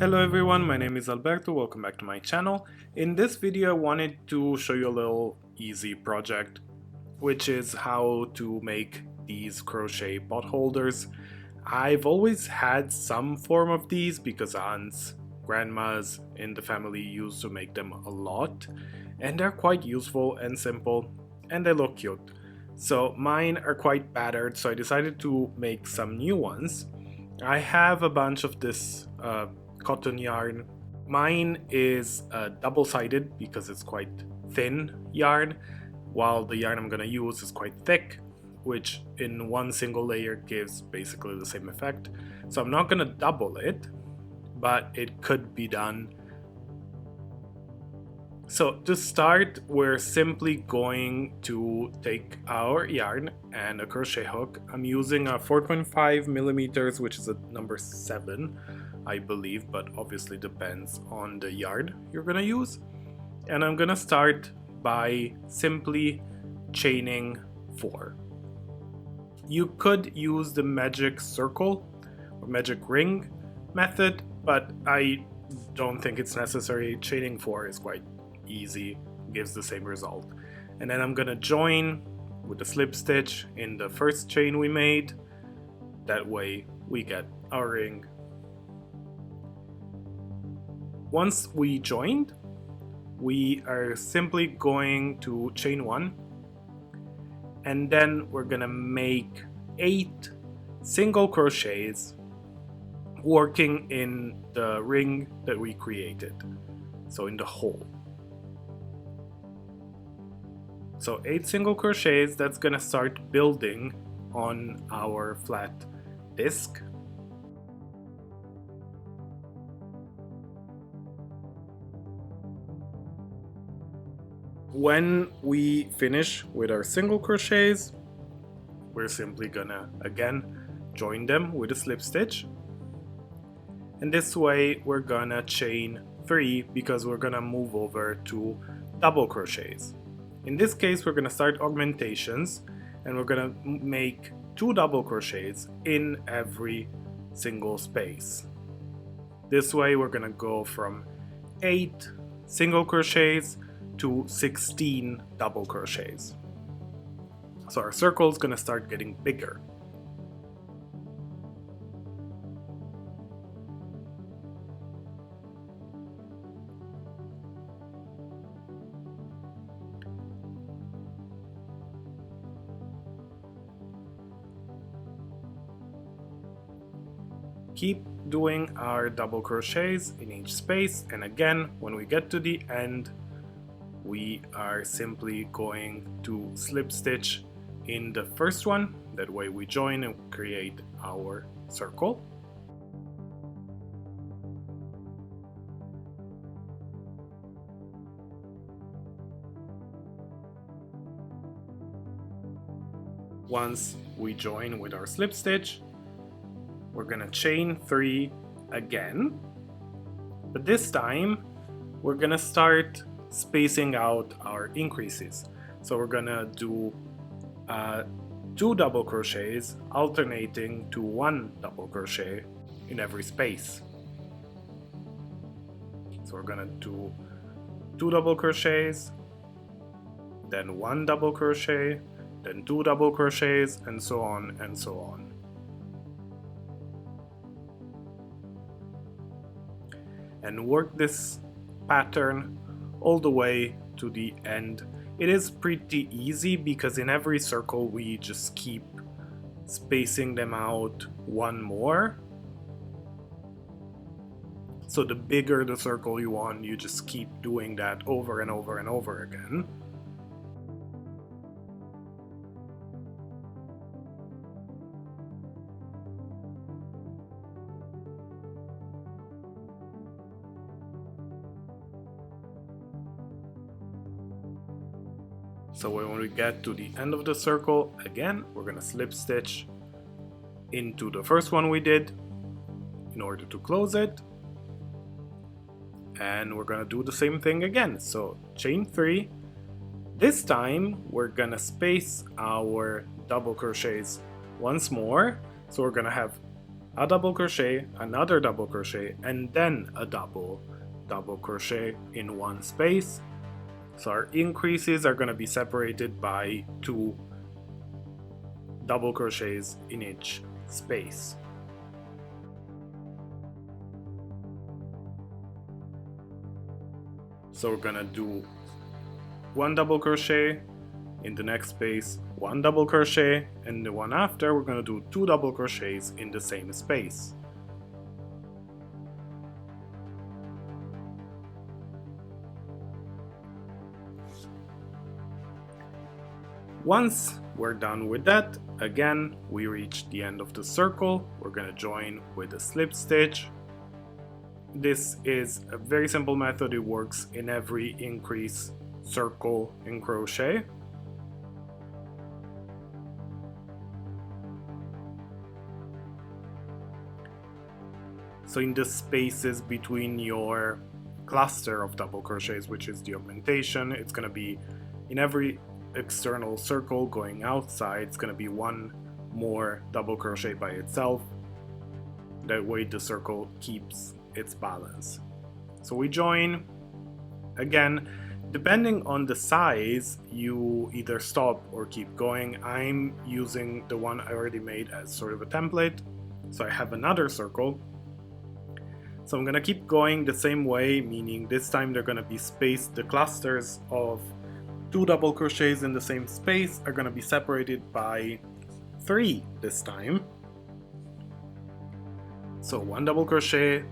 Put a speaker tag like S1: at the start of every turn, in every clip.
S1: Hello everyone, my name is Alberto, welcome back to my channel. In this video I wanted to show you a little easy project, which is how to make these crochet pot holders. I've always had some form of these because aunts, grandmas in the family used to make them a lot, and they're quite useful and simple, and they look cute. So mine are quite battered, so I decided to make some new ones. I have a bunch of this cotton yarn. Mine is double-sided because it's quite thin yarn, while the yarn I'm gonna use is quite thick, which in one single layer gives basically the same effect. So I'm not gonna double it, but it could be done. So to start, we're simply going to take our yarn and a crochet hook. I'm using a 4.5 millimeters, which is a number 7, I believe, but obviously depends on the yarn you're gonna use. And I'm gonna start by simply chaining 4. You could use the magic circle or magic ring method, but I don't think it's necessary. Chaining 4 is quite easy, gives the same result. And then I'm gonna join with a slip stitch in the first chain we made. That way we get our ring. Once we joined, we are simply going to chain 1, and then we're gonna make 8 single crochets working in the ring that we created, so in the hole. So 8 single crochets, that's gonna start building on our flat disc. When we finish with our single crochets, we're simply gonna again join them with a slip stitch. And this way we're gonna chain 3 because we're gonna move over to double crochets. In this case, we're gonna start augmentations and we're gonna make 2 double crochets in every single space. This way we're gonna go from 8 single crochets to 16 double crochets. So our circle is gonna start getting bigger. Keep doing our double crochets in each space, and again when we get to the end we are simply going to slip stitch in the first one. That way we join and create our circle. Once we join with our slip stitch, we're gonna chain 3 again, but this time we're gonna start spacing out our increases. So we're gonna do 2 double crochets alternating to 1 double crochet in every space. So we're gonna do 2 double crochets, then 1 double crochet, then 2 double crochets, and so on and so on. And work this pattern all the way to the end. It is pretty easy because in every circle we just keep spacing them out 1 more. So the bigger the circle you want, you just keep doing that over and over and over again. So when we get to the end of the circle, again, we're gonna slip stitch into the first one we did in order to close it. And we're gonna do the same thing again. So chain 3. This time we're gonna space our double crochets once more. So we're gonna have a double crochet, another double crochet, and then a double crochet in one space. So our increases are going to be separated by 2 double crochets in each space. So we're going to do 1 double crochet in the next space, 1 double crochet, and the one after we're going to do 2 double crochets in the same space. Once we're done with that, again we reach the end of the circle. We're going to join with a slip stitch. This is a very simple method. It works in every increase circle in crochet. So in the spaces between your cluster of double crochets, which is the augmentation, it's going to be in every external circle going outside, it's going to be 1 more double crochet by itself. That way the circle keeps its balance. So we join. Again, depending on the size, you either stop or keep going. I'm using the one I already made as sort of a template. So I have another circle. So I'm going to keep going the same way, meaning this time they're going to be spaced. The clusters of 2 double crochets in the same space are going to be separated by 3 this time. So 1 double crochet,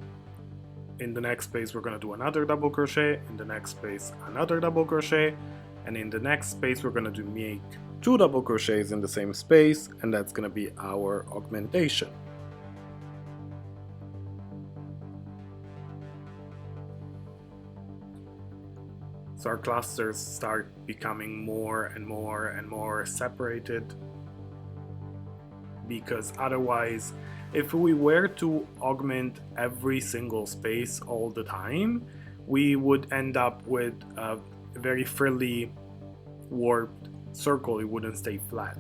S1: in the next space we're going to do another double crochet, in the next space another double crochet, and in the next space we're going to make 2 double crochets in the same space, and that's going to be our augmentation. So our clusters start becoming more and more separated, because otherwise, if we were to augment every single space all the time, we would end up with a very frilly, warped circle. It wouldn't stay flat.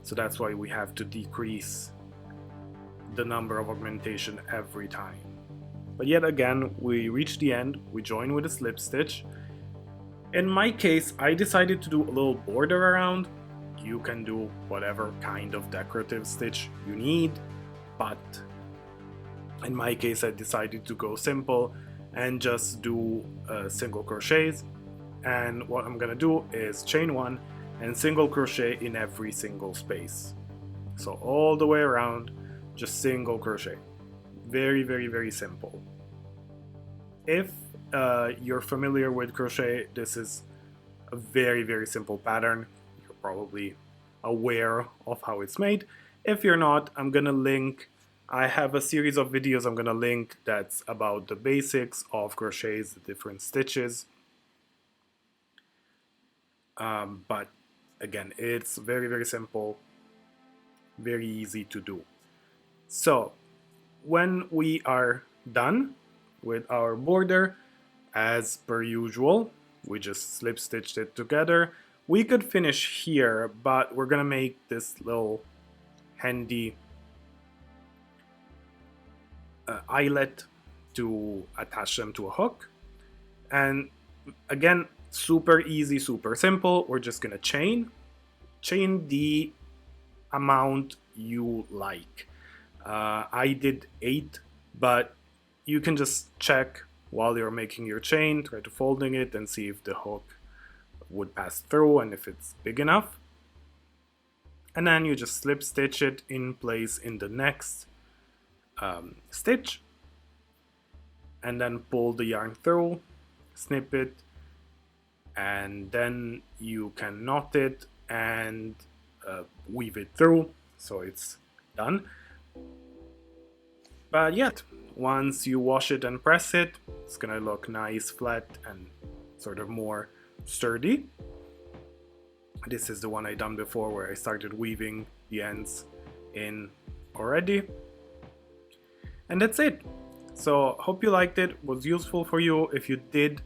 S1: So that's why we have to decrease the number of augmentation every time. But yet again, we reach the end, we join with a slip stitch. In my case, I decided to do a little border around. You can do whatever kind of decorative stitch you need, but in my case I decided to go simple and just do single crochets. And what I'm gonna do is chain 1 and single crochet in every single space. So all the way around, just single crochet. Very simple. If you're familiar with crochet, this is a very simple pattern. You're probably aware of how it's made. If you're not, I'm gonna link, I have a series of videos I'm gonna link that's about the basics of crochets, the different stitches. But again, it's very simple, very easy to do. So when we are done with our border, as per usual, we just slip stitched it together. We could finish here, but we're gonna make this little handy eyelet to attach them to a hook. And again, super easy, super simple. We're just gonna chain the amount you like. I did 8, but you can just check while you're making your chain, try to folding it and see if the hook would pass through and if it's big enough. And then you just slip stitch it in place in the next stitch, and then pull the yarn through, snip it, and then you can knot it and weave it through, so it's done. But yet, once you wash it and press it, it's gonna look nice, flat, and sort of more sturdy. This is the one I done before, where I started weaving the ends in already. And that's it. So hope you liked it, was useful for you. If you did,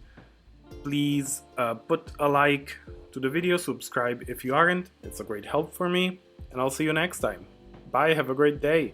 S1: please put a like to the video, subscribe if you aren't, it's a great help for me, and I'll see you next time. Bye, have a great day.